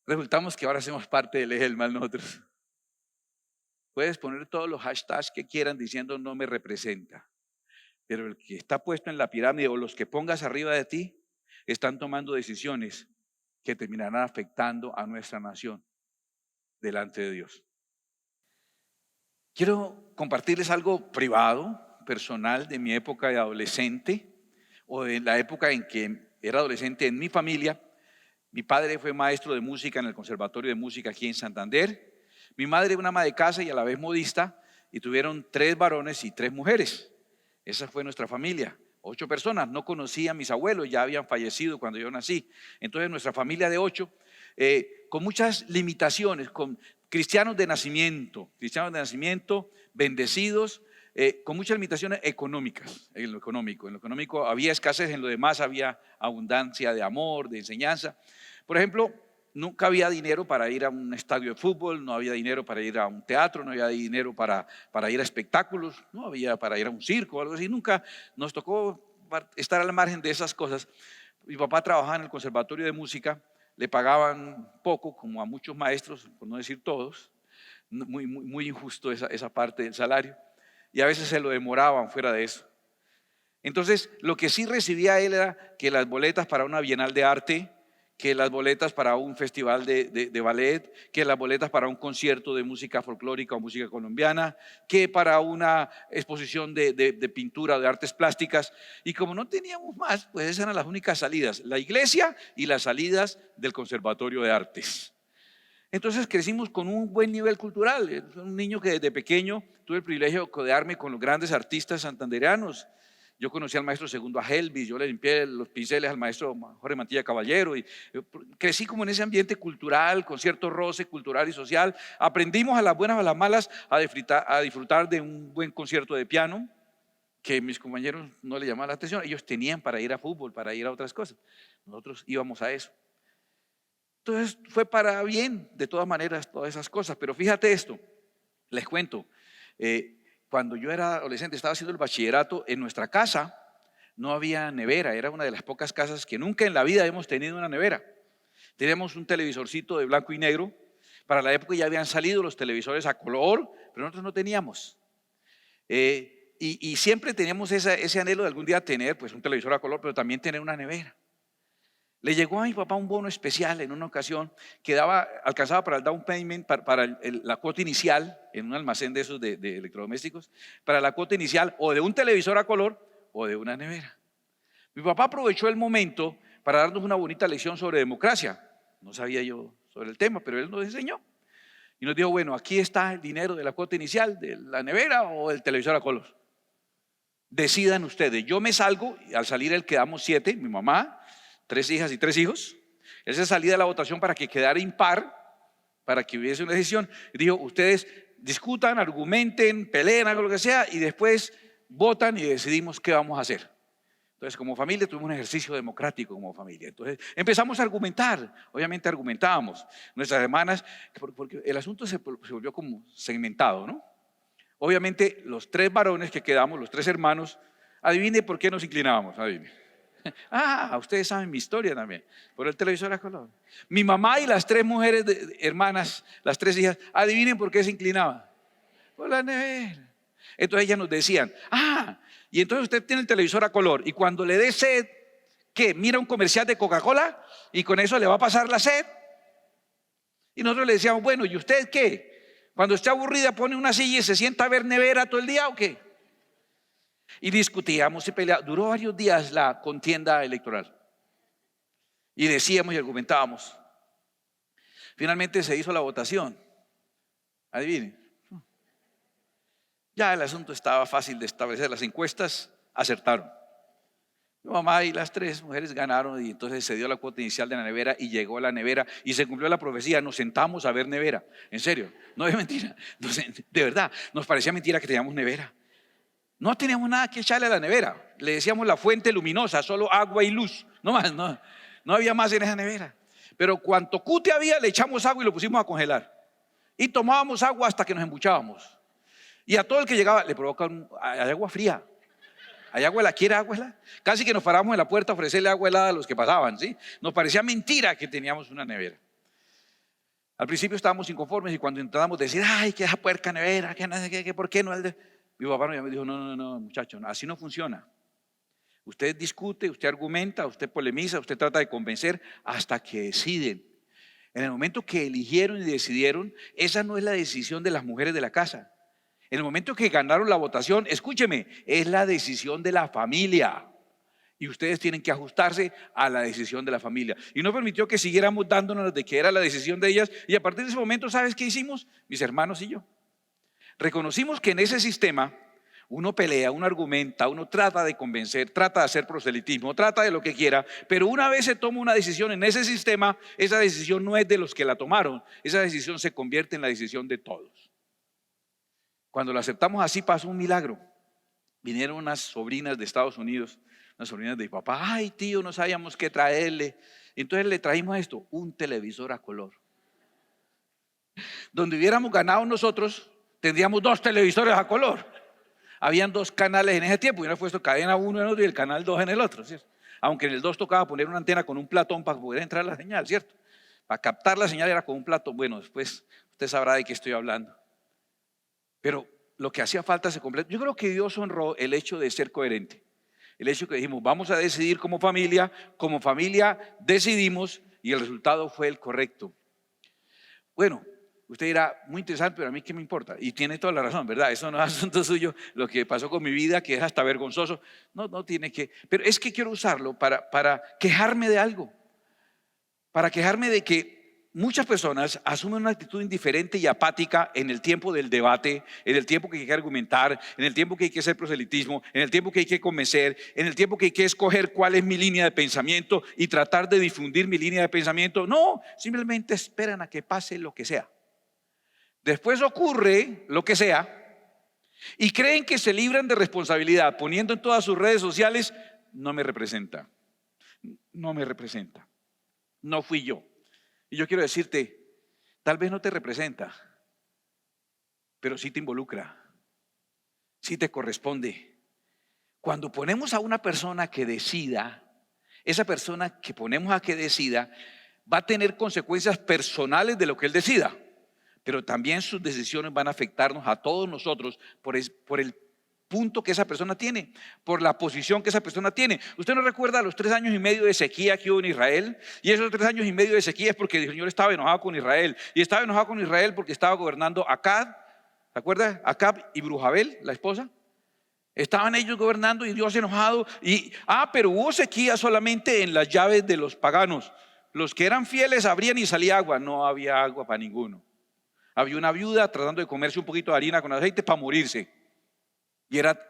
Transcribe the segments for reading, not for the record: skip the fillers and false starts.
resultamos que ahora hacemos parte del eje del mal nosotros. Puedes poner todos los hashtags que quieran diciendo no me representa, pero el que está puesto en la pirámide o los que pongas arriba de ti están tomando decisiones que terminarán afectando a nuestra nación delante de Dios. Quiero compartirles algo privado, personal, de mi época de adolescente o de la época en que era adolescente en mi familia. Mi padre fue maestro de música en el Conservatorio de Música aquí en Santander. Mi madre una ama de casa y a la vez modista, y tuvieron 3 varones y 3 mujeres. Esa fue nuestra familia, 8 personas. No conocía a mis abuelos, ya habían fallecido cuando yo nací. Entonces nuestra familia de 8, con muchas limitaciones, con cristianos de nacimiento, bendecidos, con muchas limitaciones económicas. En lo económico había escasez, en lo demás había abundancia de amor, de enseñanza. Por ejemplo, nunca había dinero para ir a un estadio de fútbol, no había dinero para ir a un teatro, no había dinero para ir a espectáculos, no había para ir a un circo o algo así. Nunca nos tocó estar al margen de esas cosas. Mi papá trabajaba en el Conservatorio de Música, le pagaban poco, como a muchos maestros, por no decir todos, muy injusto esa parte del salario, y a veces se lo demoraban fuera de eso. Entonces, lo que sí recibía él era que las boletas para una Bienal de Arte, que las boletas para un festival de ballet, que las boletas para un concierto de música folclórica o música colombiana, que para una exposición de pintura o de artes plásticas. Y como no teníamos más, pues esas eran las únicas salidas: la iglesia y las salidas del Conservatorio de Artes. Entonces crecimos con un buen nivel cultural. Un niño que desde pequeño tuve el privilegio de codearme con los grandes artistas santandereanos. Yo conocí al maestro Segundo Agelvis, yo le limpié los pinceles al maestro Jorge Mantilla Caballero, y crecí como en ese ambiente cultural, con cierto roce cultural y social. Aprendimos a las buenas o a las malas a disfrutar de un buen concierto de piano, que mis compañeros no le llamaban la atención. Ellos tenían para ir a fútbol, para ir a otras cosas. Nosotros íbamos a eso. Entonces fue para bien, de todas maneras, todas esas cosas. Pero fíjate esto, les cuento. Cuando yo era adolescente, estaba haciendo el bachillerato, en nuestra casa no había nevera. Era una de las pocas casas que nunca en la vida hemos tenido una nevera. Teníamos un televisorcito de blanco y negro. Para la época ya habían salido los televisores a color, pero nosotros no teníamos. Y siempre teníamos ese anhelo de algún día tener pues un televisor a color, pero también tener una nevera. Le llegó a mi papá un bono especial en una ocasión que alcanzaba para el down payment, para la cuota inicial, en un almacén de esos de electrodomésticos, para la cuota inicial o de un televisor a color o de una nevera. Mi papá aprovechó el momento para darnos una bonita lección sobre democracia. No sabía yo sobre el tema, pero él nos enseñó. Y nos dijo: bueno, aquí está el dinero de la cuota inicial, de la nevera o del televisor a color. Decidan ustedes. Yo me salgo, y al salir él quedamos 7, mi mamá, 3 hijas y 3 hijos. Él se salía de la votación para que quedara impar, para que hubiese una decisión. Y dijo: ustedes discutan, argumenten, peleen, hagan lo que sea, y después votan y decidimos qué vamos a hacer. Entonces, como familia, tuvimos un ejercicio democrático como familia. Entonces, empezamos a argumentar. Obviamente argumentábamos. Nuestras hermanas, porque el asunto se volvió como segmentado, ¿no? Obviamente, los 3 varones que quedamos, los 3 hermanos, adivine por qué nos inclinábamos, adivine. Ustedes saben mi historia también, por el televisor a color. Mi mamá y las 3 mujeres hermanas, las 3 hijas, adivinen por qué se inclinaban. Por la nevera. Entonces ellas nos decían: y entonces usted tiene el televisor a color, y cuando le dé sed, ¿qué? Mira un comercial de Coca-Cola y con eso le va a pasar la sed. Y nosotros le decíamos: bueno, ¿y usted qué? Cuando esté aburrida pone una silla y se sienta a ver nevera todo el día, ¿o qué? Y discutíamos y peleábamos. Duró varios días la contienda electoral. Y decíamos y argumentábamos. Finalmente se hizo la votación. Adivinen. Ya el asunto estaba fácil de establecer. Las encuestas acertaron. Mi mamá y las 3 mujeres ganaron, y entonces se dio la cuota inicial de la nevera y llegó a la nevera y se cumplió la profecía. Nos sentamos a ver nevera. En serio, no es mentira. De verdad, nos parecía mentira que teníamos nevera. No teníamos nada que echarle a la nevera. Le decíamos la fuente luminosa, solo agua y luz. No más, no había más en esa nevera. Pero cuanto cute había, le echamos agua y lo pusimos a congelar. Y tomábamos agua hasta que nos embuchábamos. Y a todo el que llegaba le provocaban: hay agua fría, hay agua helada, ¿quiere agua helada? Casi que nos parábamos en la puerta a ofrecerle agua helada a los que pasaban, ¿sí? Nos parecía mentira que teníamos una nevera. Al principio estábamos inconformes y cuando intentábamos decir, ay, que esa puerca nevera, que no sé qué, que por qué no es mi papá me dijo, no, no, no, muchacho, así no funciona. Usted discute, usted argumenta, usted polemiza, usted trata de convencer hasta que deciden. En el momento que eligieron y decidieron, esa no es la decisión de las mujeres de la casa. En el momento que ganaron la votación, escúcheme, es la decisión de la familia. Y ustedes tienen que ajustarse a la decisión de la familia. Y no permitió que siguiéramos dándonos de que era la decisión de ellas. Y a partir de ese momento, ¿sabes qué hicimos? Mis hermanos y yo. Reconocimos que en ese sistema uno pelea, uno argumenta, uno trata de convencer, trata de hacer proselitismo, trata de lo que quiera, pero una vez se toma una decisión en ese sistema, esa decisión no es de los que la tomaron, esa decisión se convierte en la decisión de todos. Cuando lo aceptamos así pasó un milagro. Vinieron unas sobrinas de Estados Unidos, unas sobrinas de mi papá, ay tío, no sabíamos qué traerle. Entonces le trajimos esto, un televisor a color. Donde hubiéramos ganado nosotros, tendríamos 2 televisores a color. Habían 2 canales en ese tiempo, y hubiera puesto cadena 1 en el otro y el canal 2 en el otro, ¿cierto? Aunque en el 2 tocaba poner una antena con un platón para poder entrar la señal, ¿cierto? Para captar la señal era con un platón. Bueno, después usted sabrá de qué estoy hablando. Pero lo que hacía falta se completó. Yo creo que Dios honró el hecho de ser coherente. El hecho que dijimos, vamos a decidir como familia decidimos y el resultado fue el correcto. Bueno, usted dirá, muy interesante, pero a mí qué me importa. Y tiene toda la razón, ¿verdad? Eso no es asunto suyo, lo que pasó con mi vida, que es hasta vergonzoso. No tiene que, pero es que quiero usarlo para quejarme de algo. Para quejarme de que muchas personas asumen una actitud indiferente y apática en el tiempo del debate, en el tiempo que hay que argumentar, en el tiempo que hay que hacer proselitismo, en el tiempo que hay que convencer, en el tiempo que hay que escoger cuál es mi línea de pensamiento y tratar de difundir mi línea de pensamiento. No, simplemente esperan a que pase lo que sea. Después ocurre lo que sea y creen que se libran de responsabilidad poniendo en todas sus redes sociales, no me representa, no me representa, no fui yo. Y yo quiero decirte, tal vez no te representa, pero sí te involucra, sí te corresponde. Cuando ponemos a una persona que decida, esa persona que ponemos a que decida va a tener consecuencias personales de lo que él decida, pero también sus decisiones van a afectarnos a todos nosotros por el punto que esa persona tiene, por la posición que esa persona tiene. ¿Usted no recuerda los 3 años y medio de sequía que hubo en Israel? Y esos 3 años y medio de sequía es porque el Señor estaba enojado con Israel. Y estaba enojado con Israel porque estaba gobernando Acab, ¿se acuerda? Acab y Brujabel, la esposa. Estaban ellos gobernando y Dios enojado. Pero hubo sequía solamente en las llaves de los paganos. Los que eran fieles abrían y salía agua. No había agua para ninguno. Había una viuda tratando de comerse un poquito de harina con aceite para morirse. Y era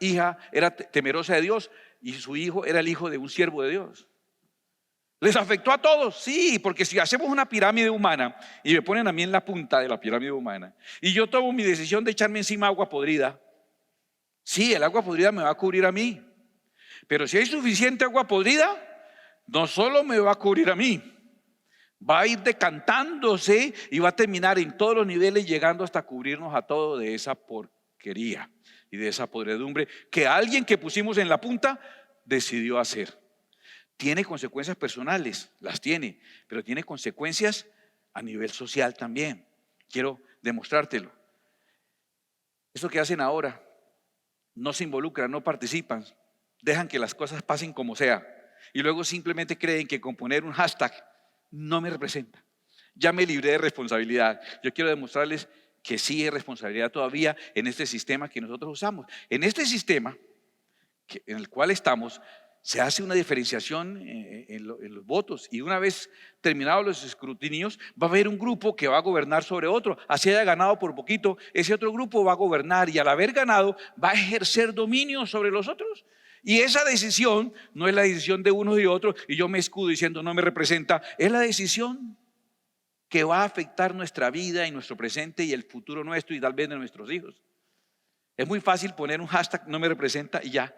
temerosa de Dios, y su hijo era el hijo de un siervo de Dios. ¿Les afectó a todos? Sí, porque si hacemos una pirámide humana y me ponen a mí en la punta de la pirámide humana y yo tomo mi decisión de echarme encima agua podrida, sí, el agua podrida me va a cubrir a mí, pero si hay suficiente agua podrida, no solo me va a cubrir a mí, va a ir decantándose y va a terminar en todos los niveles, llegando hasta cubrirnos a todos de esa porquería y de esa podredumbre que alguien que pusimos en la punta decidió hacer. Tiene consecuencias personales, las tiene, pero tiene consecuencias a nivel social también. Quiero demostrártelo. Eso que hacen ahora, no se involucran, no participan, dejan que las cosas pasen como sea y luego simplemente creen que con poner un hashtag no me representa, ya me libré de responsabilidad. Yo quiero demostrarles que sí hay responsabilidad todavía en este sistema que nosotros usamos. En este sistema en el cual estamos, se hace una diferenciación en los votos, y una vez terminados los escrutinios va a haber un grupo que va a gobernar sobre otro. Así haya ganado por poquito, ese otro grupo va a gobernar y al haber ganado va a ejercer dominio sobre los otros. Y esa decisión no es la decisión de uno y otro y yo me escudo diciendo no me representa, es la decisión que va a afectar nuestra vida y nuestro presente y el futuro nuestro y tal vez de nuestros hijos. Es muy fácil poner un hashtag no me representa y ya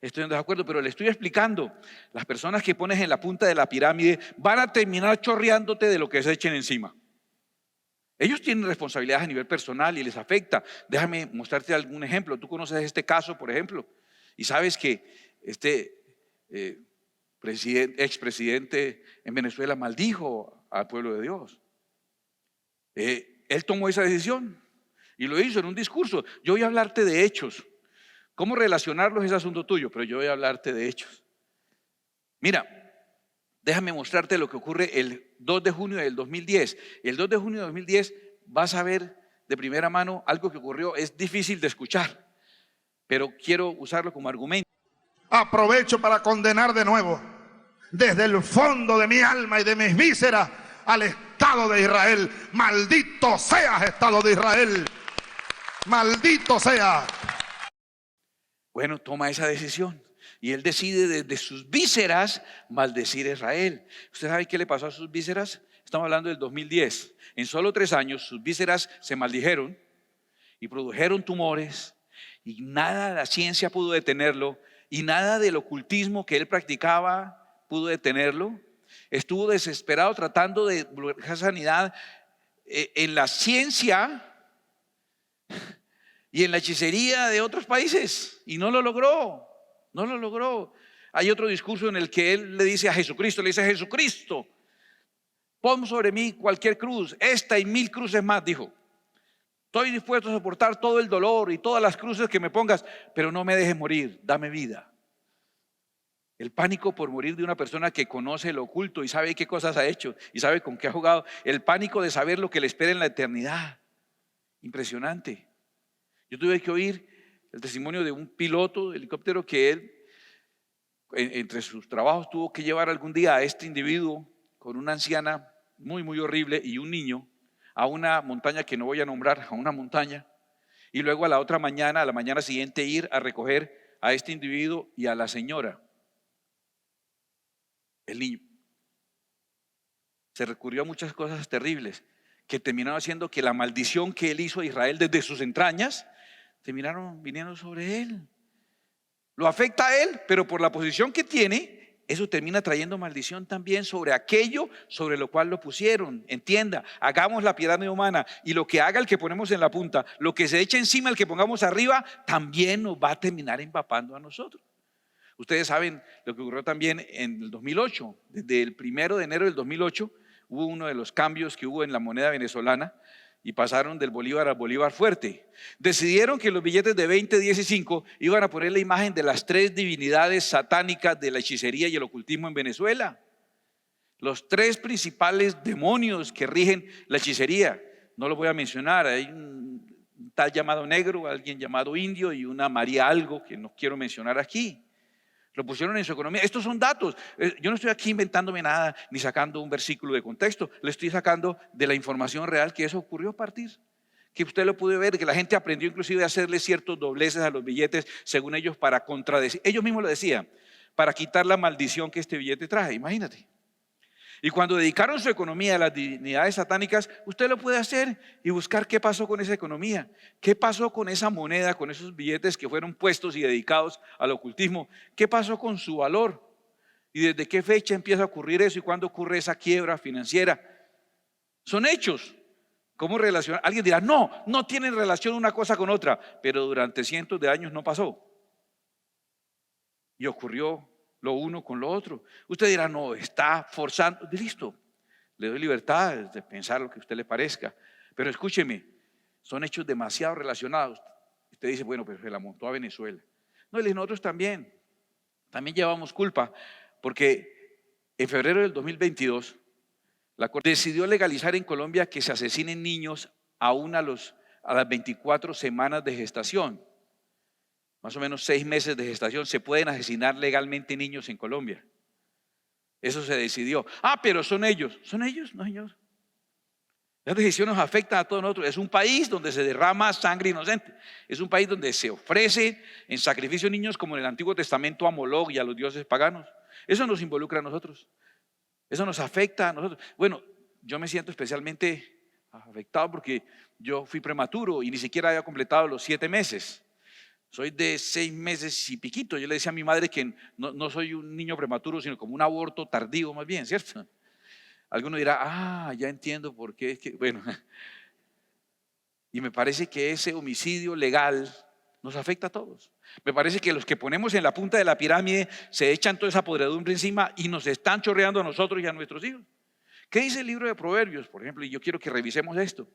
estoy en desacuerdo, pero le estoy explicando, las personas que pones en la punta de la pirámide van a terminar chorreándote de lo que se echen encima. Ellos tienen responsabilidades a nivel personal y les afecta. Déjame mostrarte algún ejemplo. Tú conoces este caso, por ejemplo, y sabes que este expresidente en Venezuela maldijo al pueblo de Dios. Él tomó esa decisión y lo hizo en un discurso. Yo voy a hablarte de hechos. ¿Cómo relacionarlos es asunto tuyo? Pero yo voy a hablarte de hechos. Mira, déjame mostrarte lo que ocurre el 2 de junio del 2010. El 2 de junio del 2010 vas a ver de primera mano algo que ocurrió. Es difícil de escuchar, pero quiero usarlo como argumento. Aprovecho para condenar de nuevo, desde el fondo de mi alma y de mis vísceras, al Estado de Israel. Maldito seas, Estado de Israel. Maldito sea. Bueno, toma esa decisión y él decide desde sus vísceras maldecir a Israel. ¿Usted sabe qué le pasó a sus vísceras? Estamos hablando del 2010. En solo 3 años sus vísceras se maldijeron y produjeron tumores y nada de la ciencia pudo detenerlo y nada del ocultismo que él practicaba pudo detenerlo. Estuvo desesperado tratando de buscar sanidad en la ciencia y en la hechicería de otros países y no lo logró, no lo logró. Hay otro discurso en el que él le dice a Jesucristo, Jesucristo, pon sobre mí cualquier cruz, esta y 1000 cruces más, dijo. Estoy dispuesto a soportar todo el dolor y todas las cruces que me pongas, pero no me dejes morir, dame vida. El pánico por morir de una persona que conoce lo oculto y sabe qué cosas ha hecho y sabe con qué ha jugado. El pánico de saber lo que le espera en la eternidad. Impresionante. Yo tuve que oír el testimonio de un piloto de helicóptero que él, entre sus trabajos, tuvo que llevar algún día a este individuo con una anciana muy horrible y un niño a una montaña que no voy a nombrar, a una montaña, y luego a la mañana siguiente ir a recoger a este individuo y a la señora. El niño. Se recurrió a muchas cosas terribles que terminaron haciendo que la maldición que él hizo a Israel desde sus entrañas terminaron viniendo sobre él. Lo afecta a él, pero por la posición que tiene, eso termina trayendo maldición también sobre aquello sobre lo cual lo pusieron. Entienda, hagamos la pirámide humana y lo que haga el que ponemos en la punta, lo que se eche encima el que pongamos arriba, también nos va a terminar empapando a nosotros. Ustedes saben lo que ocurrió también en el 2008. Desde el 1 de enero del 2008 hubo uno de los cambios que hubo en la moneda venezolana y pasaron del bolívar al bolívar fuerte. Decidieron que los billetes de 20, 10 y 5 iban a poner la imagen de las 3 divinidades satánicas de la hechicería y el ocultismo en Venezuela. Los 3 principales demonios que rigen la hechicería. No los voy a mencionar, hay un tal llamado negro, alguien llamado indio y una María algo que no quiero mencionar aquí. Lo pusieron en su economía. Estos son datos. Yo no estoy aquí inventándome nada ni sacando un versículo de contexto. Le estoy sacando de la información real que eso ocurrió a partir. Que usted lo pudo ver, que la gente aprendió inclusive a hacerle ciertos dobleces a los billetes según ellos para contradecir. Ellos mismos lo decían, para quitar la maldición que este billete traje. Imagínate. Y cuando dedicaron su economía a las divinidades satánicas, usted lo puede hacer y buscar qué pasó con esa economía, qué pasó con esa moneda, con esos billetes que fueron puestos y dedicados al ocultismo, qué pasó con su valor y desde qué fecha empieza a ocurrir eso y cuándo ocurre esa quiebra financiera. Son hechos. ¿Cómo relacionar? Alguien dirá, no tienen relación una cosa con otra, pero durante cientos de años no pasó. Y ocurrió lo uno con lo otro. Usted dirá, no, está forzando. Listo, le doy libertad de pensar lo que a usted le parezca. Pero escúcheme, son hechos demasiado relacionados. Usted dice, bueno, pero se la montó a Venezuela. No, y nosotros también llevamos culpa, porque en febrero del 2022, la Corte decidió legalizar en Colombia que se asesinen niños aún a las 24 semanas de gestación. Más o menos 6 meses de gestación, se pueden asesinar legalmente niños en Colombia. Eso se decidió. Pero son ellos. ¿Son ellos? No, señor. Las decisiones nos afectan a todos nosotros. Es un país donde se derrama sangre inocente. Es un país donde se ofrece en sacrificio niños como en el Antiguo Testamento a Moloch y a los dioses paganos. Eso nos involucra a nosotros. Eso nos afecta a nosotros. Bueno, yo me siento especialmente afectado porque yo fui prematuro y ni siquiera había completado los 7 meses. Soy de 6 meses y piquito. Yo le decía a mi madre que no soy un niño prematuro, sino como un aborto tardío más bien, ¿cierto? Alguno dirá, ya entiendo por qué. Bueno, y me parece que ese homicidio legal nos afecta a todos. Me parece que los que ponemos en la punta de la pirámide se echan toda esa podredumbre encima y nos están chorreando a nosotros y a nuestros hijos. ¿Qué dice el libro de Proverbios? Por ejemplo, y yo quiero que revisemos esto.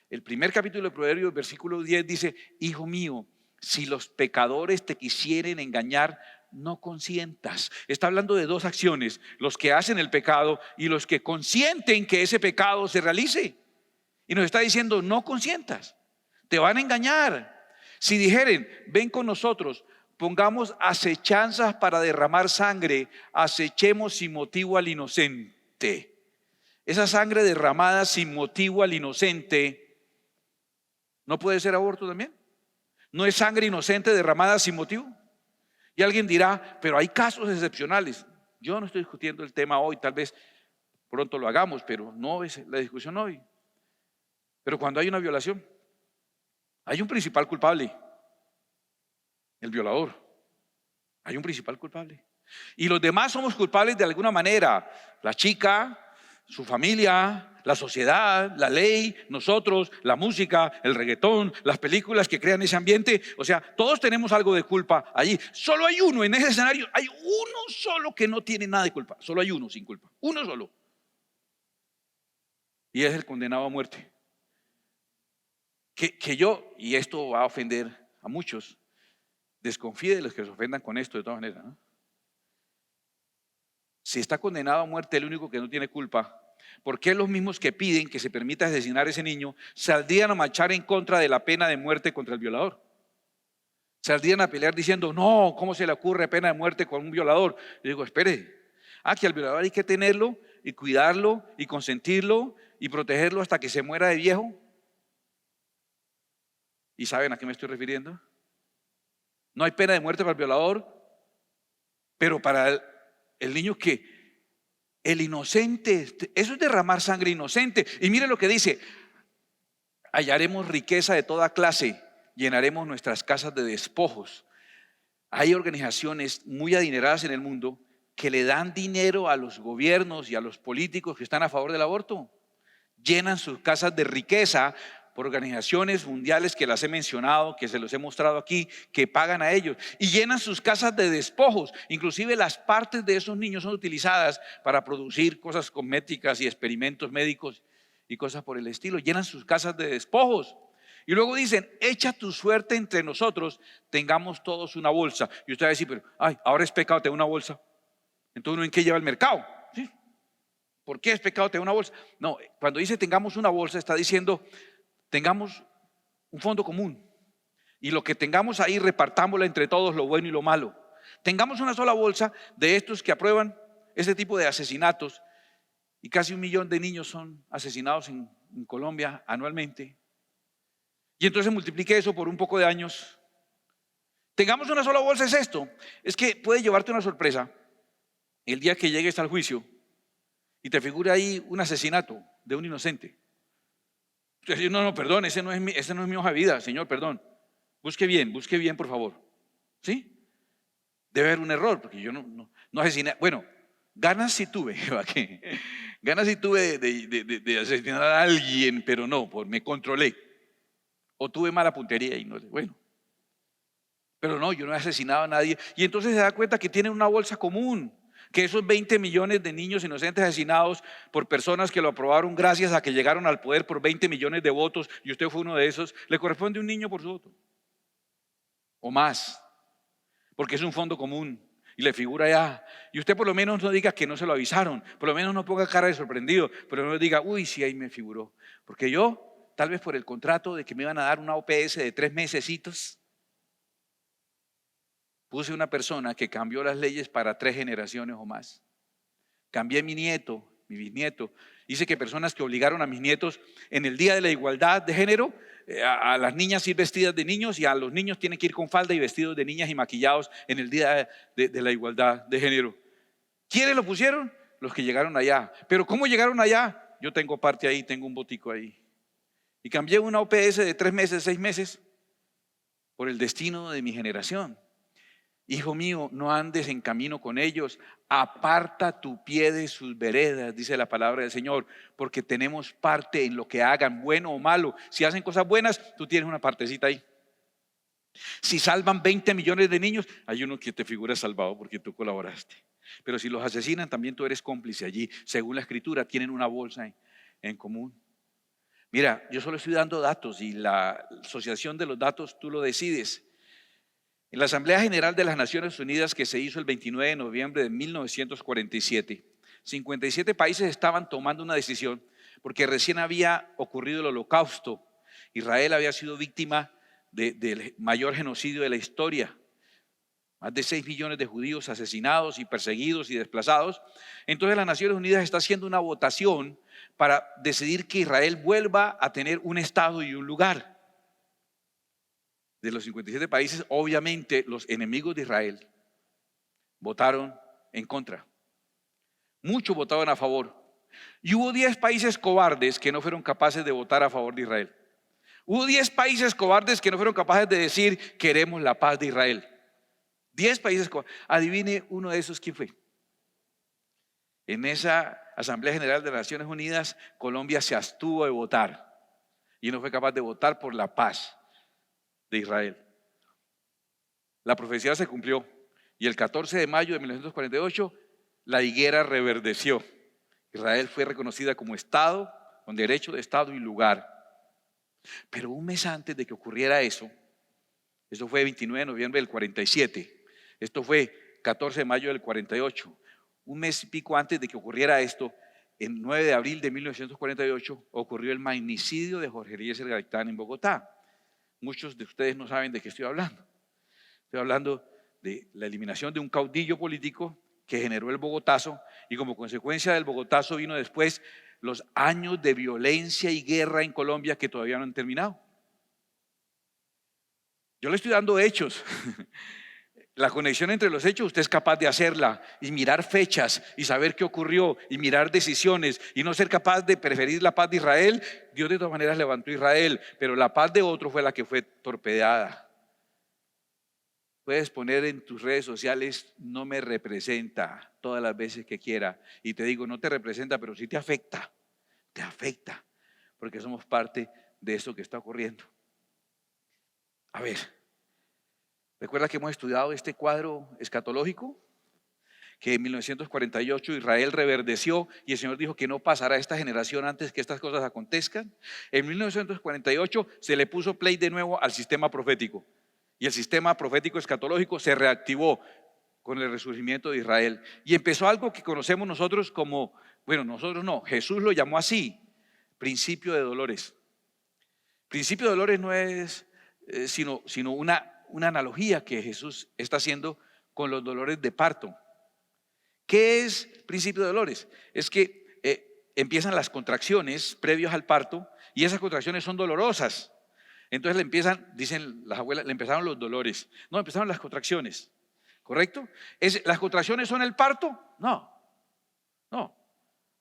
El primer capítulo de Proverbios, versículo 10 dice: hijo mío, si los pecadores te quisieren engañar, no consientas. Está hablando de dos acciones: los que hacen el pecado y los que consienten que ese pecado se realice. Y nos está diciendo: no consientas, te van a engañar. Si dijeren: ven con nosotros, pongamos acechanzas para derramar sangre, acechemos sin motivo al inocente. Esa sangre derramada sin motivo al inocente, ¿no puede ser aborto también? ¿No es sangre inocente derramada sin motivo? Y alguien dirá: pero hay casos excepcionales. Yo no estoy discutiendo el tema hoy, tal vez pronto lo hagamos, pero no es la discusión hoy. Pero cuando hay una violación, hay un principal culpable, el violador. Hay un principal culpable. Y los demás somos culpables de alguna manera: la chica, su familia, la sociedad, la ley, nosotros, la música, el reggaetón, las películas que crean ese ambiente. O sea, todos tenemos algo de culpa allí. Solo hay uno en ese escenario, hay uno solo que no tiene nada de culpa. Solo hay uno sin culpa, uno solo. Y es el condenado a muerte. Que yo, y esto va a ofender a muchos, desconfíe de los que se ofendan con esto de todas maneras, ¿no? Si está condenado a muerte el único que no tiene culpa, ¿por qué los mismos que piden que se permita asesinar a ese niño saldrían a marchar en contra de la pena de muerte contra el violador? Saldrían a pelear diciendo: no, ¿cómo se le ocurre pena de muerte con un violador? Yo digo: espere, que al violador hay que tenerlo y cuidarlo y consentirlo y protegerlo hasta que se muera de viejo. ¿Y saben a qué me estoy refiriendo? No hay pena de muerte para el violador, pero para el niño, que el inocente, eso es derramar sangre inocente. Y mire lo que dice: hallaremos riqueza de toda clase, llenaremos nuestras casas de despojos. Hay organizaciones muy adineradas en el mundo que le dan dinero a los gobiernos y a los políticos que están a favor del aborto. Llenan sus casas de riqueza por organizaciones mundiales que las he mencionado, que se los he mostrado aquí, que pagan a ellos, y llenan sus casas de despojos. Inclusive las partes de esos niños son utilizadas para producir cosas cosméticas y experimentos médicos y cosas por el estilo. Llenan sus casas de despojos. Y luego dicen: echa tu suerte entre nosotros, tengamos todos una bolsa. Y usted va a decir: pero ahora es pecado tener una bolsa. Entonces, ¿uno en qué lleva el mercado? ¿Sí? ¿Por qué es pecado tener una bolsa? No, cuando dice tengamos una bolsa, está diciendo: tengamos un fondo común, y lo que tengamos ahí repartámoslo entre todos, lo bueno y lo malo. Tengamos una sola bolsa de estos que aprueban ese tipo de asesinatos, y casi 1 millón de niños son asesinados en Colombia anualmente. Y entonces multiplique eso por un poco de años. Tengamos una sola bolsa. Es esto: es que puede llevarte una sorpresa el día que llegues al juicio y te figure ahí un asesinato de un inocente. Usted dice: no, perdón, ese no es mi hoja de vida, señor, perdón. Busque bien, por favor. ¿Sí? Debe haber un error, porque yo no asesiné. Bueno, ganas sí tuve, ganas sí tuve de asesinar a alguien, pero no, me controlé. O tuve mala puntería y no, bueno. Pero no, yo no he asesinado a nadie. Y entonces se da cuenta que tienen una bolsa común, que esos 20 millones de niños inocentes asesinados por personas que lo aprobaron gracias a que llegaron al poder por 20 millones de votos, y usted fue uno de esos, le corresponde un niño por su voto. O más, porque es un fondo común y le figura ya. Y usted por lo menos no diga que no se lo avisaron, por lo menos no ponga cara de sorprendido, pero no diga: uy, sí, ahí me figuró. Porque yo, tal vez por el contrato de que me iban a dar una OPS de 3 mesecitos, puse una persona que cambió las leyes para 3 generaciones o más. Cambié mi nieto, mi bisnieto. Hice que personas que obligaron a mis nietos en el día de la igualdad de género, a las niñas ir vestidas de niños, y a los niños tienen que ir con falda y vestidos de niñas y maquillados en el día de la igualdad de género. ¿Quiénes lo pusieron? Los que llegaron allá. ¿Pero cómo llegaron allá? Yo tengo parte ahí, tengo un botico ahí. Y cambié una OPS de 3 meses, 6 meses por el destino de mi generación. Hijo mío, no andes en camino con ellos, aparta tu pie de sus veredas, dice la palabra del Señor, porque tenemos parte en lo que hagan, bueno o malo. Si hacen cosas buenas, tú tienes una partecita ahí. Si salvan 20 millones de niños, hay uno que te figura salvado porque tú colaboraste. Pero si los asesinan, también tú eres cómplice allí. Según la Escritura, tienen una bolsa en común. Mira, yo solo estoy dando datos y la asociación de los datos tú lo decides. En la Asamblea General de las Naciones Unidas, que se hizo el 29 de noviembre de 1947, 57 países estaban tomando una decisión porque recién había ocurrido el Holocausto. Israel había sido víctima del mayor genocidio de la historia. Más de 6 millones de judíos asesinados y perseguidos y desplazados. Entonces las Naciones Unidas está haciendo una votación para decidir que Israel vuelva a tener un estado y un lugar. De los 57 países, obviamente los enemigos de Israel votaron en contra. Muchos votaron a favor. Y hubo 10 países cobardes que no fueron capaces de votar a favor de Israel. Hubo 10 países cobardes que no fueron capaces de decir queremos la paz de Israel. 10 países cobardes. Adivine uno de esos quién fue. En esa Asamblea General de las Naciones Unidas, Colombia se abstuvo de votar y no fue capaz de votar por la paz de Israel. La profecía se cumplió y el 14 de mayo de 1948 la higuera reverdeció. Israel fue reconocida como Estado, con derecho de Estado y lugar. Pero un mes antes de que ocurriera eso fue 29 de noviembre del 47, esto fue 14 de mayo del 48, un mes y pico antes de que ocurriera esto, el 9 de abril de 1948 ocurrió el magnicidio de Jorge Eliezer Gaitán en Bogotá. Muchos de ustedes no saben de qué estoy hablando. Estoy hablando de la eliminación de un caudillo político que generó el Bogotazo y como consecuencia del Bogotazo vino después los años de violencia y guerra en Colombia que todavía no han terminado. Yo le estoy dando hechos. La conexión entre los hechos usted es capaz de hacerla y mirar fechas y saber qué ocurrió y mirar decisiones y no ser capaz de preferir la paz de Israel. Dios de todas maneras levantó a Israel, pero la paz de otro fue la que fue torpedeada. Puedes poner en tus redes sociales no me representa todas las veces que quiera y te digo no te representa pero sí te afecta porque somos parte de eso que está ocurriendo. A ver, ¿recuerda que hemos estudiado este cuadro escatológico? Que en 1948 Israel reverdeció y el Señor dijo que no pasará esta generación antes que estas cosas acontezcan. En 1948 se le puso play de nuevo al sistema profético y el sistema profético escatológico se reactivó con el resurgimiento de Israel y empezó algo que conocemos nosotros como, bueno, nosotros no, Jesús lo llamó así, principio de dolores. Principio de dolores no es sino una analogía que Jesús está haciendo con los dolores de parto. ¿Qué es principio de dolores? Es que empiezan las contracciones previos al parto y esas contracciones son dolorosas. Entonces le empiezan, dicen las abuelas, le empezaron los dolores. No, empezaron las contracciones, ¿correcto? ¿Las contracciones son el parto? No.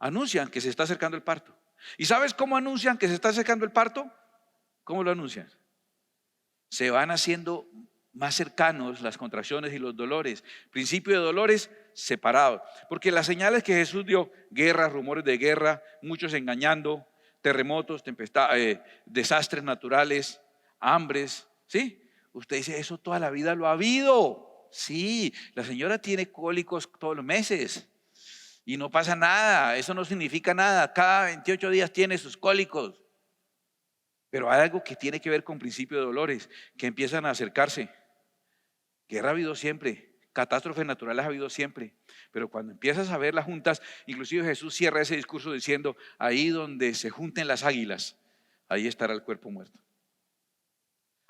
Anuncian que se está acercando el parto. ¿Y sabes cómo anuncian que se está acercando el parto? ¿Cómo lo anuncian? Se van haciendo más cercanos las contracciones y los dolores. Principio de dolores separados. Porque las señales que Jesús dio, guerras, rumores de guerra, muchos engañando, terremotos, tempestades, desastres naturales, hambres, ¿sí? Usted dice, eso toda la vida lo ha habido. Sí, la señora tiene cólicos todos los meses y no pasa nada, eso no significa nada. Cada 28 días tiene sus cólicos. Pero hay algo que tiene que ver con principio de dolores, que empiezan a acercarse. Guerra ha habido siempre, catástrofes naturales ha habido siempre, pero cuando empiezas a ver las juntas, inclusive Jesús cierra ese discurso diciendo, ahí donde se junten las águilas, ahí estará el cuerpo muerto.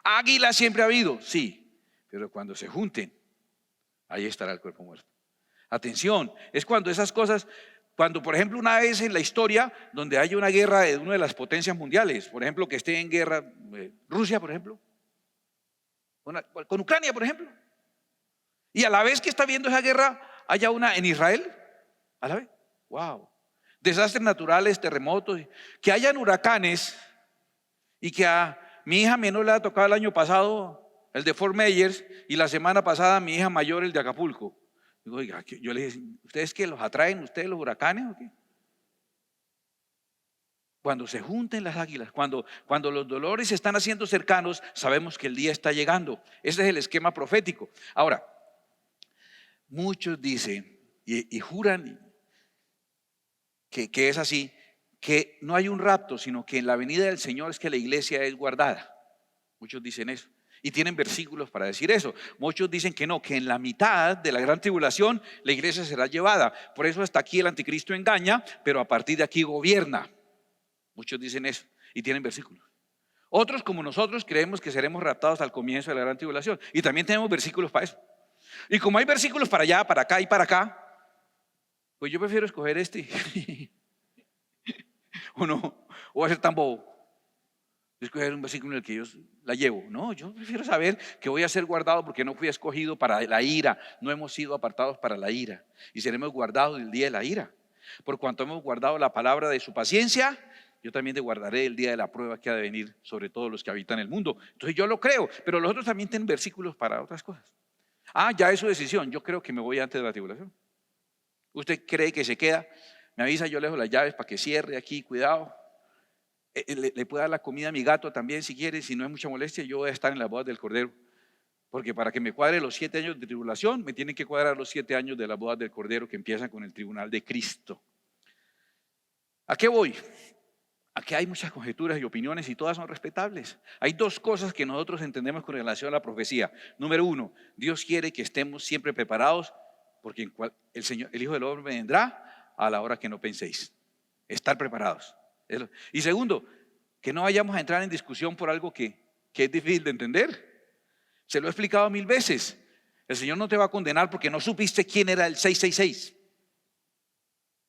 Águilas siempre ha habido, sí, pero cuando se junten, ahí estará el cuerpo muerto. Atención, es cuando esas cosas, cuando por ejemplo una vez en la historia donde hay una guerra de una de las potencias mundiales, por ejemplo que esté en guerra Rusia, por ejemplo, con Ucrania, por ejemplo, y a la vez que está viendo esa guerra haya una en Israel, a la vez, wow, desastres naturales, terremotos, que hayan huracanes y que a mi hija menor le ha tocado el año pasado el de Fort Myers y la semana pasada a mi hija mayor el de Acapulco. Digo, oiga, yo le dije, ¿ustedes qué los atraen ustedes los huracanes o qué? Cuando se junten las águilas, cuando los dolores se están haciendo cercanos, sabemos que el día está llegando. Ese es el esquema profético. Ahora, muchos dicen y juran que es así, que no hay un rapto, sino que en la venida del Señor es que la iglesia es guardada. Muchos dicen eso y tienen versículos para decir eso. Muchos dicen que no, que en la mitad de la gran tribulación la iglesia será llevada. Por eso hasta aquí el anticristo engaña, pero a partir de aquí gobierna. Muchos dicen eso y tienen versículos. Otros, como nosotros, creemos que seremos raptados al comienzo de la gran tribulación y también tenemos versículos para eso. Y como hay versículos para allá, para acá y para acá, pues yo prefiero escoger este. ¿O no? ¿O va a ser tan bobo? Escoger un versículo en el que yo la llevo. No, yo prefiero saber que voy a ser guardado porque no fui escogido para la ira. No hemos sido apartados para la ira y seremos guardados del día de la ira. Por cuanto hemos guardado la palabra de su paciencia, yo también te guardaré el día de la prueba que ha de venir sobre todos los que habitan el mundo. Entonces yo lo creo, pero los otros también tienen versículos para otras cosas. Ya es su decisión. Yo creo que me voy antes de la tribulación. ¿Usted cree que se queda? Me avisa, yo le dejo las llaves para que cierre aquí, cuidado. Le puedo dar la comida a mi gato también si quiere, si no es mucha molestia. Yo voy a estar en las bodas del Cordero, porque para que me cuadre los 7 años de tribulación, me tienen que cuadrar los 7 años de las bodas del Cordero que empiezan con el tribunal de Cristo. ¿A qué voy? Aquí hay muchas conjeturas y opiniones y todas son respetables. Hay dos cosas que nosotros entendemos con relación a la profecía. Número uno, Dios quiere que estemos siempre preparados porque el Hijo del Hombre vendrá a la hora que no penséis. Estar preparados. Y segundo, que no vayamos a entrar en discusión por algo que es difícil de entender. Se lo he explicado 1000 veces. El Señor no te va a condenar porque no supiste quién era el 666.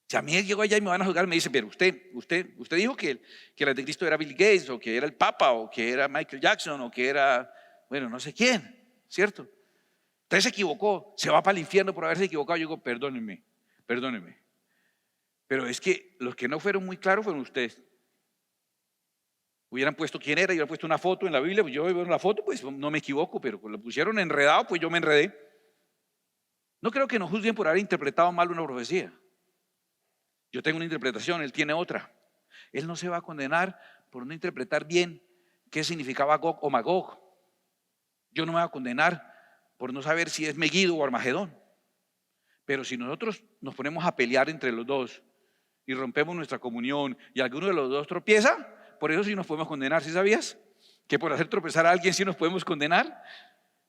Si a mí llego allá y me van a juzgar, me dicen, pero usted dijo que el anticristo era Bill Gates, o que era el Papa, o que era Michael Jackson, o que era, bueno, no sé quién, ¿cierto? Usted se equivocó, se va para el infierno por haberse equivocado. Yo digo, perdónenme. Pero es que los que no fueron muy claros fueron ustedes. Hubieran puesto quién era, y hubieran puesto una foto en la Biblia, pues yo veo la foto, pues no me equivoco, pero lo pusieron enredado, pues yo me enredé. No creo que nos juzguen por haber interpretado mal una profecía. Yo tengo una interpretación, él tiene otra. Él no se va a condenar por no interpretar bien qué significaba Gog o Magog. Yo no me voy a condenar por no saber si es Megido o Armagedón. Pero si nosotros nos ponemos a pelear entre los dos y rompemos nuestra comunión y alguno de los dos tropieza, por eso sí nos podemos condenar. ¿Sí sabías? Que por hacer tropezar a alguien sí nos podemos condenar.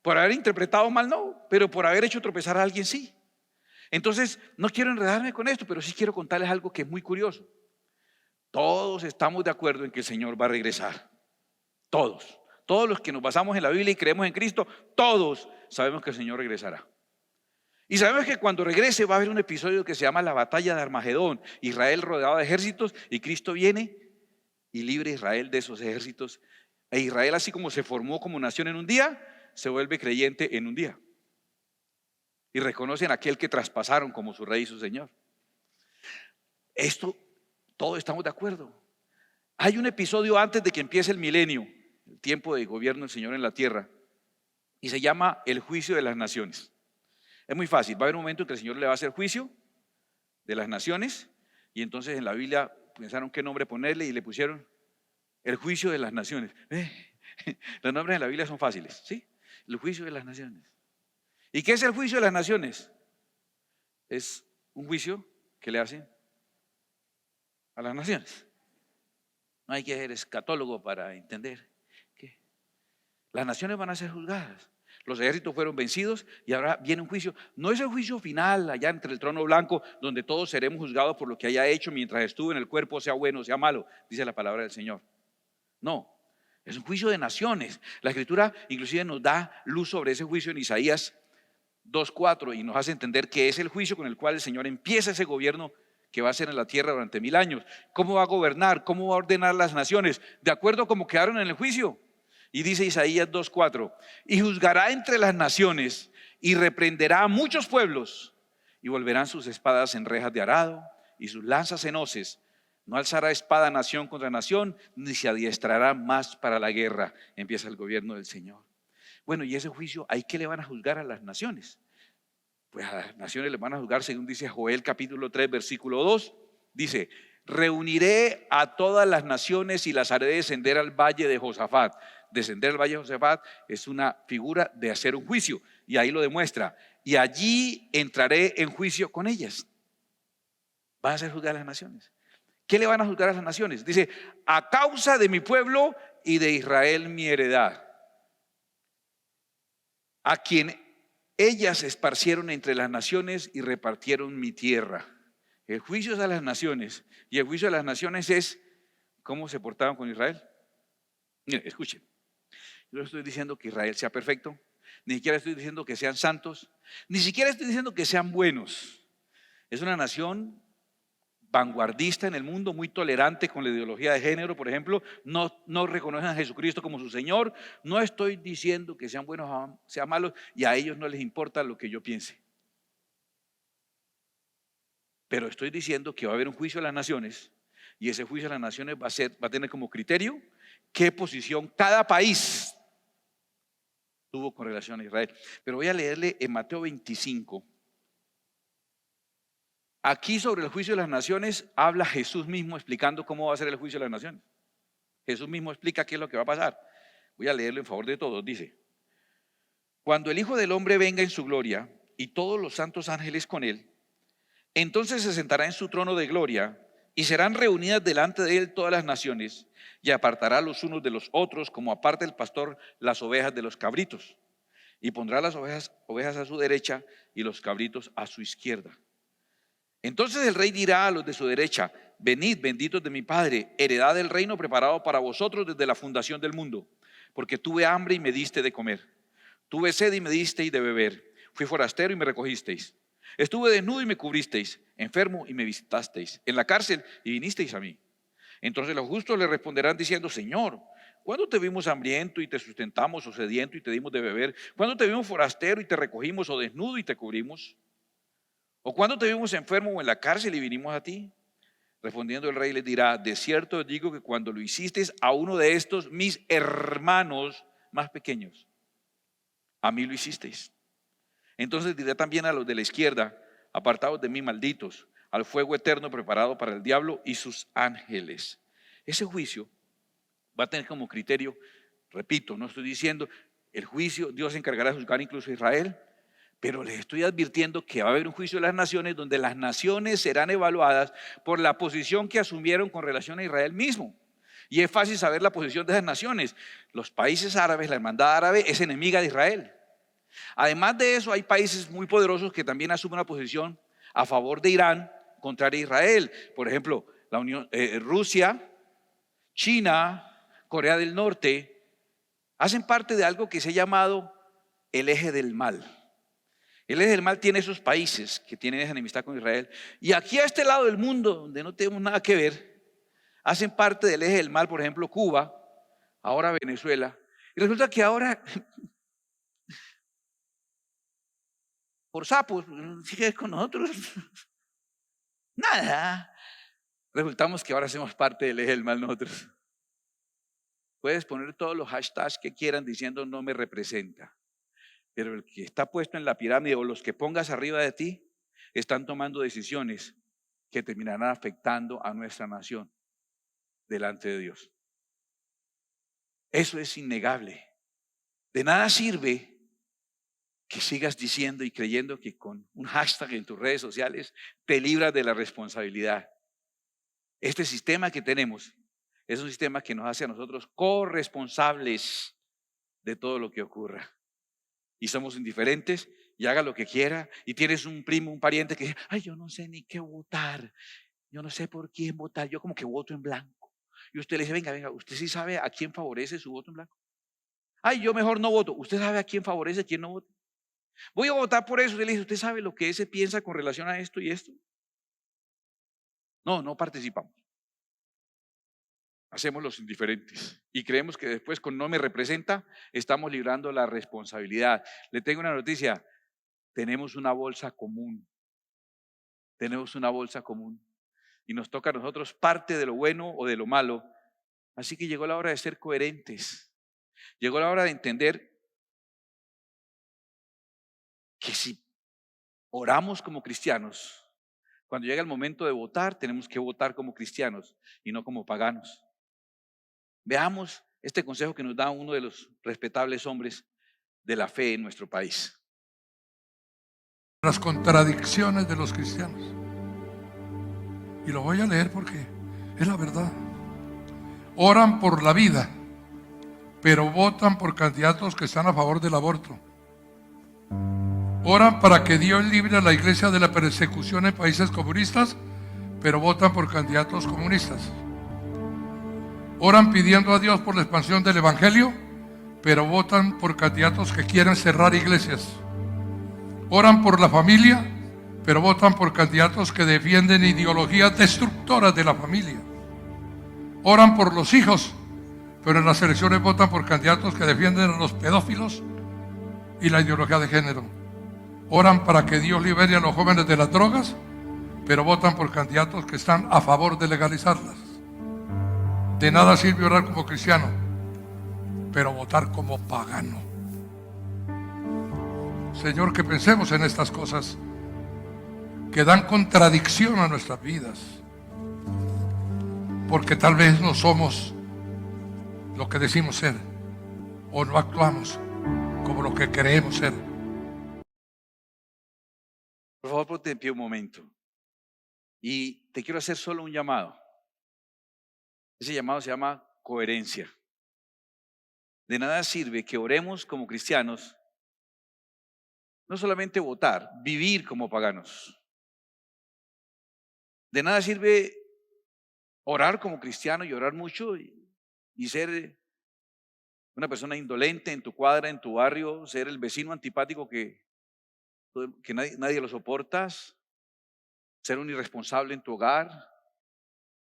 Por haber interpretado mal no, pero por haber hecho tropezar a alguien sí. Entonces, no quiero enredarme con esto, pero sí quiero contarles algo que es muy curioso. Todos estamos de acuerdo en que el Señor va a regresar. Todos los que nos basamos en la Biblia y creemos en Cristo, todos sabemos que el Señor regresará. Y sabemos que cuando regrese va a haber un episodio que se llama la batalla de Armagedón. Israel rodeado de ejércitos y Cristo viene y libre a Israel de esos ejércitos. E Israel, así como se formó como nación en un día, se vuelve creyente en un día. Y reconocen a aquel que traspasaron como su rey y su señor. Esto, todos estamos de acuerdo. Hay un episodio antes de que empiece el milenio, el tiempo de gobierno del Señor en la tierra, y se llama el juicio de las naciones. Es muy fácil, va a haber un momento en que el Señor le va a hacer juicio de las naciones, y entonces en la Biblia pensaron qué nombre ponerle y le pusieron el juicio de las naciones. Los nombres en la Biblia son fáciles, ¿sí? El juicio de las naciones. ¿Y qué es el juicio de las naciones? Es un juicio que le hacen a las naciones. No hay que ser escatólogo para entender que las naciones van a ser juzgadas. Los ejércitos fueron vencidos y ahora viene un juicio. No es el juicio final allá entre el trono blanco donde todos seremos juzgados por lo que haya hecho mientras estuvo en el cuerpo, sea bueno o sea malo, dice la palabra del Señor. No, es un juicio de naciones. La Escritura inclusive nos da luz sobre ese juicio en Isaías 2:4 y nos hace entender que es el juicio con el cual el Señor empieza ese gobierno que va a ser en la tierra durante 1000 años. ¿Cómo va a gobernar? ¿Cómo va a ordenar las naciones? De acuerdo a cómo quedaron en el juicio. Y dice Isaías 2:4, y juzgará entre las naciones y reprenderá a muchos pueblos y volverán sus espadas en rejas de arado y sus lanzas en hoces. No alzará espada nación contra nación, ni se adiestrará más para la guerra. Empieza el gobierno del Señor. Bueno, y ese juicio, ¿ahí qué le van a juzgar a las naciones? Pues a las naciones les van a juzgar según dice Joel capítulo 3 versículo 2. Dice, reuniré a todas las naciones y las haré descender al valle de Josafat. Descender al valle de Josafat es una figura de hacer un juicio, y ahí lo demuestra. Y allí entraré en juicio con ellas. Van a ser juzgadas las naciones. ¿Qué le van a juzgar a las naciones? Dice, a causa de mi pueblo y de Israel mi heredad, a quien ellas esparcieron entre las naciones y repartieron mi tierra. El juicio es a las naciones, y el juicio de las naciones es cómo se portaban con Israel. Mire, escuchen, yo no estoy diciendo que Israel sea perfecto, ni siquiera estoy diciendo que sean santos, ni siquiera estoy diciendo que sean buenos. Es una nación vanguardista en el mundo, muy tolerante con la ideología de género, por ejemplo, no reconocen a Jesucristo como su Señor. No estoy diciendo que sean buenos o sean malos, y a ellos no les importa lo que yo piense. Pero estoy diciendo que va a haber un juicio de las naciones, y ese juicio de las naciones va a tener como criterio qué posición cada país tuvo con relación a Israel. Pero voy a leerle en Mateo 25. Aquí sobre el juicio de las naciones habla Jesús mismo explicando cómo va a ser el juicio de las naciones. Jesús mismo explica qué es lo que va a pasar. Voy a leerlo en favor de todos. Dice, cuando el Hijo del Hombre venga en su gloria y todos los santos ángeles con él, entonces se sentará en su trono de gloria y serán reunidas delante de él todas las naciones, y apartará los unos de los otros como aparta el pastor las ovejas de los cabritos, y pondrá las ovejas a su derecha y los cabritos a su izquierda. Entonces el rey dirá a los de su derecha, venid, benditos de mi Padre, heredad del reino preparado para vosotros desde la fundación del mundo, porque tuve hambre y me diste de comer, tuve sed y me disteis de beber, fui forastero y me recogisteis, estuve desnudo y me cubristeis, enfermo y me visitasteis, en la cárcel y vinisteis a mí. Entonces los justos le responderán diciendo, Señor, ¿cuándo te vimos hambriento y te sustentamos, o sediento y te dimos de beber? ¿Cuándo te vimos forastero y te recogimos, o desnudo y te cubrimos? ¿O cuándo te vimos enfermo o en la cárcel y vinimos a ti? Respondiendo el rey les dirá, de cierto os digo que cuando lo hicisteis a uno de estos mis hermanos más pequeños, a mí lo hicisteis. Entonces diré también a los de la izquierda, apartados de mí, malditos, al fuego eterno preparado para el diablo y sus ángeles. Ese juicio va a tener como criterio, repito, no estoy diciendo el juicio, Dios se encargará de juzgar incluso a Israel, pero les estoy advirtiendo que va a haber un juicio de las naciones donde las naciones serán evaluadas por la posición que asumieron con relación a Israel mismo. Y es fácil saber la posición de esas naciones. Los países árabes, la hermandad árabe es enemiga de Israel. Además de eso, hay países muy poderosos que también asumen una posición a favor de Irán contra Israel. Por ejemplo, Rusia, China, Corea del Norte, hacen parte de algo que se ha llamado el eje del mal. El eje del mal tiene esos países que tienen esa enemistad con Israel. Y aquí a este lado del mundo, donde no tenemos nada que ver, hacen parte del eje del mal, por ejemplo, Cuba, ahora Venezuela. Y resulta que ahora, por sapos, sigue con nosotros. Nada. Resultamos que ahora hacemos parte del eje del mal nosotros. Puedes poner todos los hashtags que quieran diciendo no me representa. Pero el que está puesto en la pirámide o los que pongas arriba de ti están tomando decisiones que terminarán afectando a nuestra nación delante de Dios. Eso es innegable. De nada sirve que sigas diciendo y creyendo que con un hashtag en tus redes sociales te libras de la responsabilidad. Este sistema que tenemos es un sistema que nos hace a nosotros corresponsables de todo lo que ocurra. Y somos indiferentes y haga lo que quiera. Y tienes un primo, un pariente que dice, ay, yo no sé ni qué votar. Yo no sé por quién votar. Yo como que voto en blanco. Y usted le dice, venga, ¿usted sí sabe a quién favorece su voto en blanco? Ay, yo mejor no voto. ¿Usted sabe a quién favorece, a quién no vota? Voy a votar por eso. Usted le dice, ¿usted sabe lo que ese piensa con relación a esto y esto? No participamos. Hacemos los indiferentes y creemos que después con no me representa estamos librando la responsabilidad. Le tengo una noticia, tenemos una bolsa común. Tenemos una bolsa común y nos toca a nosotros parte de lo bueno o de lo malo. Así que llegó la hora de ser coherentes. Llegó la hora de entender que si oramos como cristianos, Cuando llega el momento de votar, tenemos que votar como cristianos y no como paganos. Veamos este consejo que nos da uno de los respetables hombres de la fe en nuestro país. Las contradicciones de los cristianos. Y lo voy a leer porque es la verdad. Oran por la vida, pero votan por candidatos que están a favor del aborto. Oran para que Dios libre a la iglesia de la persecución en países comunistas, pero votan por candidatos comunistas. Oran pidiendo a Dios por la expansión del evangelio, pero votan por candidatos que quieren cerrar iglesias. Oran por la familia, pero votan por candidatos que defienden ideologías destructoras de la familia. Oran por los hijos, pero en las elecciones votan por candidatos que defienden a los pedófilos y la ideología de género. Oran para que Dios libere a los jóvenes de las drogas, pero votan por candidatos que están a favor de legalizarlas. De nada sirve orar como cristiano, pero votar como pagano. Señor, que pensemos en estas cosas que dan contradicción a nuestras vidas, porque tal vez no somos lo que decimos ser, o no actuamos como lo que creemos ser. Por favor, ponte en pie un momento. Y te quiero hacer solo un llamado. Ese llamado se llama coherencia. De nada sirve que oremos como cristianos, no solamente votar, vivir como paganos. De nada sirve orar como cristiano y orar mucho y ser una persona indolente en tu cuadra, en tu barrio, ser el vecino antipático que nadie lo soportas, ser un irresponsable en tu hogar,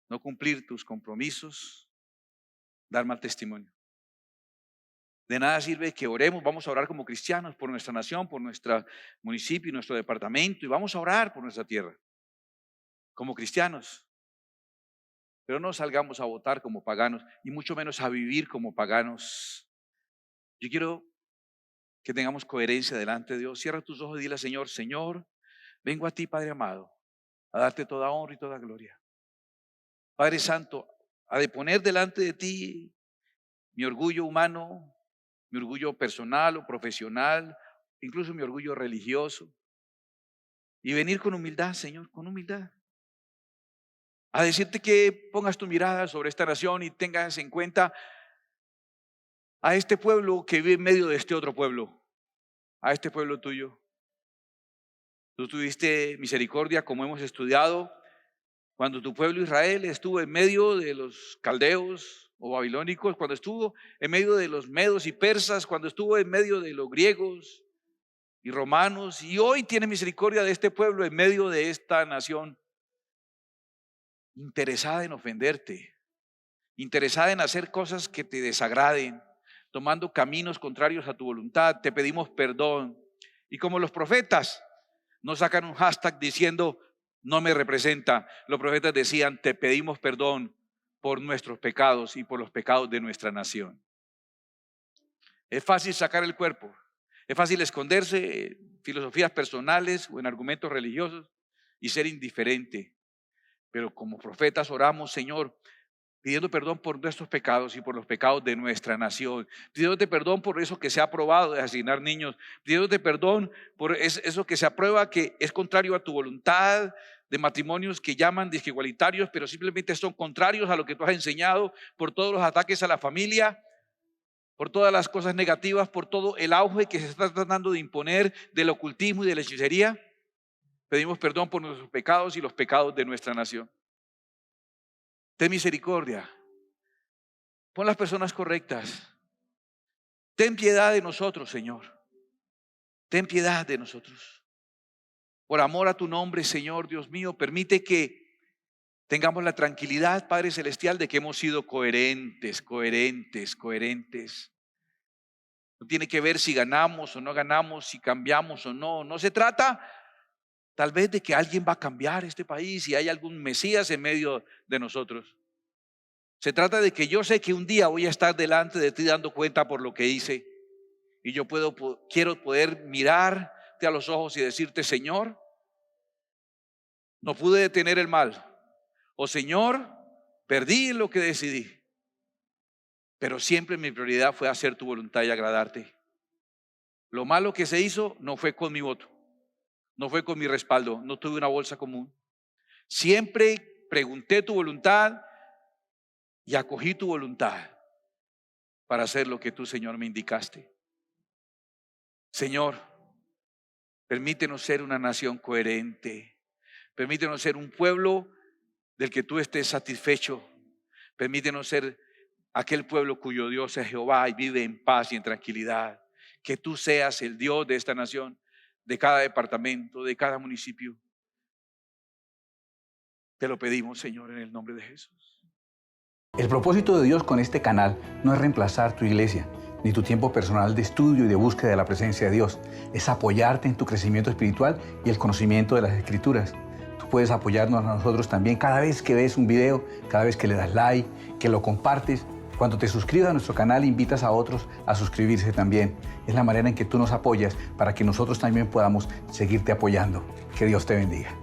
no cumplir tus compromisos, dar mal testimonio. De nada sirve que oremos, vamos a orar como cristianos por nuestra nación, por nuestro municipio y nuestro departamento, y vamos a orar por nuestra tierra, como cristianos. Pero no salgamos a votar como paganos, y mucho menos a vivir como paganos. Yo quiero que tengamos coherencia delante de Dios. Cierra tus ojos y dile al Señor: Señor, vengo a ti, Padre amado, a darte toda honra y toda gloria. Padre Santo, a deponer delante de ti mi orgullo humano, mi orgullo personal o profesional, incluso mi orgullo religioso, y venir con humildad, Señor, con humildad, a decirte que pongas tu mirada sobre esta nación y tengas en cuenta a este pueblo que vive en medio de este otro pueblo, a este pueblo tuyo. Tú tuviste misericordia, como hemos estudiado, cuando tu pueblo Israel estuvo en medio de los caldeos o babilónicos, cuando estuvo en medio de los medos y persas, cuando estuvo en medio de los griegos y romanos, y hoy tiene misericordia de este pueblo en medio de esta nación interesada en ofenderte, interesada en hacer cosas que te desagraden, tomando caminos contrarios a tu voluntad. Te pedimos perdón. Y como los profetas no sacan un hashtag diciendo no me representa, los profetas decían: te pedimos perdón por nuestros pecados y por los pecados de nuestra nación. Es fácil sacar el cuerpo, es fácil esconderse en filosofías personales o en argumentos religiosos y ser indiferente. Pero como profetas oramos, Señor, pidiendo perdón por nuestros pecados y por los pecados de nuestra nación, pidiéndote perdón por eso que se ha aprobado de asignar niños, pidiéndote perdón por eso que se aprueba que es contrario a tu voluntad, de matrimonios que llaman igualitarios, pero simplemente son contrarios a lo que tú has enseñado, por todos los ataques a la familia, por todas las cosas negativas, por todo el auge que se está tratando de imponer del ocultismo y de la hechicería. Pedimos perdón por nuestros pecados y los pecados de nuestra nación. Ten misericordia. Pon las personas correctas. Ten piedad de nosotros, Señor. Ten piedad de nosotros. Por amor a tu nombre, Señor Dios mío, permite que tengamos la tranquilidad, Padre Celestial, de que hemos sido coherentes. No tiene que ver si ganamos o no ganamos, si cambiamos o no. No se trata tal vez de que alguien va a cambiar este país y hay algún Mesías en medio de nosotros. Se trata de que yo sé que un día voy a estar delante de ti dando cuenta por lo que hice. Y yo quiero poder mirarte a los ojos y decirte: Señor, No pude detener el mal. O Señor, perdí lo que decidí. Pero siempre mi prioridad fue hacer tu voluntad y agradarte. Lo malo que se hizo no fue con mi voto, no fue con mi respaldo, no tuve una bolsa común. Siempre pregunté tu voluntad y acogí tu voluntad para hacer lo que tú, Señor, me indicaste. Señor, permítenos ser una nación coherente. Permítenos ser un pueblo del que tú estés satisfecho. Permítenos ser aquel pueblo cuyo Dios es Jehová y vive en paz y en tranquilidad. Que tú seas el Dios de esta nación, de cada departamento, de cada municipio. Te lo pedimos, Señor, en el nombre de Jesús. El propósito de Dios con este canal no es reemplazar tu iglesia, ni tu tiempo personal de estudio y de búsqueda de la presencia de Dios. Es apoyarte en tu crecimiento espiritual y el conocimiento de las Escrituras. Tú puedes apoyarnos a nosotros también cada vez que ves un video, cada vez que le das like, que lo compartes. Cuando te suscribas a nuestro canal, invitas a otros a suscribirse también. Es la manera en que tú nos apoyas para que nosotros también podamos seguirte apoyando. Que Dios te bendiga.